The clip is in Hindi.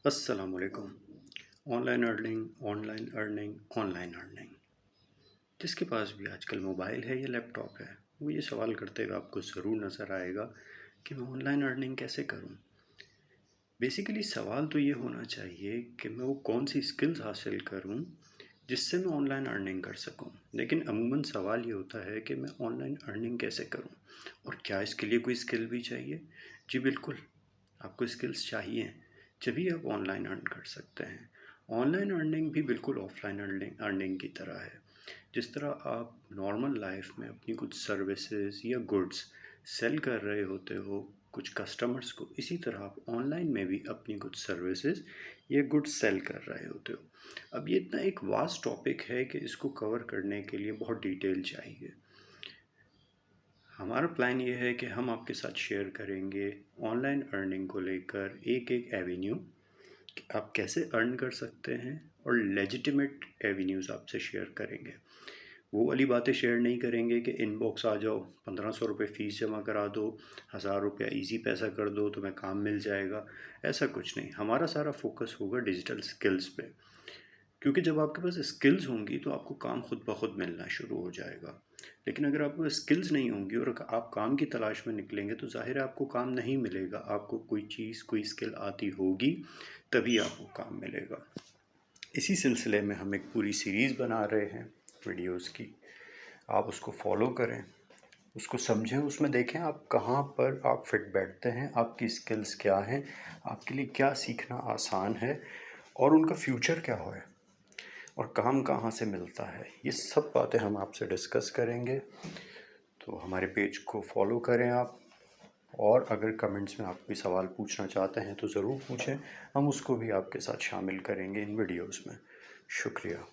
अस्सलामुअलैकुम। Online earning, online earning. जिसके पास भी आजकल मोबाइल है या लैपटॉप है, वो ये सवाल करते हुए आपको ज़रूर नज़र आएगा कि मैं ऑनलाइन अर्निंग कैसे करूं। बेसिकली सवाल तो ये होना चाहिए कि मैं वो कौन सी स्किल्स हासिल करूं जिससे मैं ऑनलाइन अर्निंग कर सकूं। लेकिन अमूमन सवाल ये होता है कि मैं ऑनलाइन अर्निंग कैसे करूं और क्या इसके लिए कोई स्किल भी चाहिए। जी बिल्कुल, आपको स्किल्स चाहिए, जभी आप ऑनलाइन अर्न कर सकते हैं। ऑनलाइन अर्निंग भी बिल्कुल ऑफलाइन अर्निंग अर्निंग की तरह है। जिस तरह आप नॉर्मल लाइफ में अपनी कुछ सर्विसेज या गुड्स सेल कर रहे होते हो कुछ कस्टमर्स को, इसी तरह आप ऑनलाइन में भी अपनी कुछ सर्विसेज या गुड्स सेल कर रहे होते हो। अब ये इतना एक वास्ट टॉपिक है कि इसको कवर करने के लिए बहुत डिटेल चाहिए। हमारा प्लान ये है कि हम आपके साथ शेयर करेंगे ऑनलाइन अर्निंग को लेकर एक एक एवेन्यू कि आप कैसे अर्न कर सकते हैं, और लेजिटिमेट एवेन्यूज़ आपसे शेयर करेंगे। वो वाली बातें शेयर नहीं करेंगे कि इनबॉक्स आ जाओ, 1500 रुपये फ़ीस जमा करा दो, 1000 रुपया ईजी पैसा कर दो, तुम्हें काम मिल जाएगा। ऐसा कुछ नहीं, हमारा सारा फोकस होगा डिजिटल स्किल्स पे। क्योंकि जब आपके पास स्किल्स होंगी तो आपको काम खुद ब खुद मिलना शुरू हो जाएगा। लेकिन अगर आपके पास स्किल्स नहीं होंगी और आप काम की तलाश में निकलेंगे तो ज़ाहिर है आपको काम नहीं मिलेगा। आपको कोई चीज़, कोई स्किल आती होगी तभी आपको काम मिलेगा। इसी सिलसिले में हम एक पूरी सीरीज़ बना रहे हैं वीडियोस की। आप उसको फॉलो करें, उसको समझें, उसमें देखें आप कहाँ पर आप फिट बैठते हैं, आपकी स्किल्स क्या हैं, आपके लिए क्या सीखना आसान है और उनका फ्यूचर क्या है और काम कहाँ से मिलता है। ये सब बातें हम आपसे डिस्कस करेंगे। तो हमारे पेज को फॉलो करें आप, और अगर कमेंट्स में आप कोई सवाल पूछना चाहते हैं तो ज़रूर पूछें, हम उसको भी आपके साथ शामिल करेंगे इन वीडियोस में। शुक्रिया।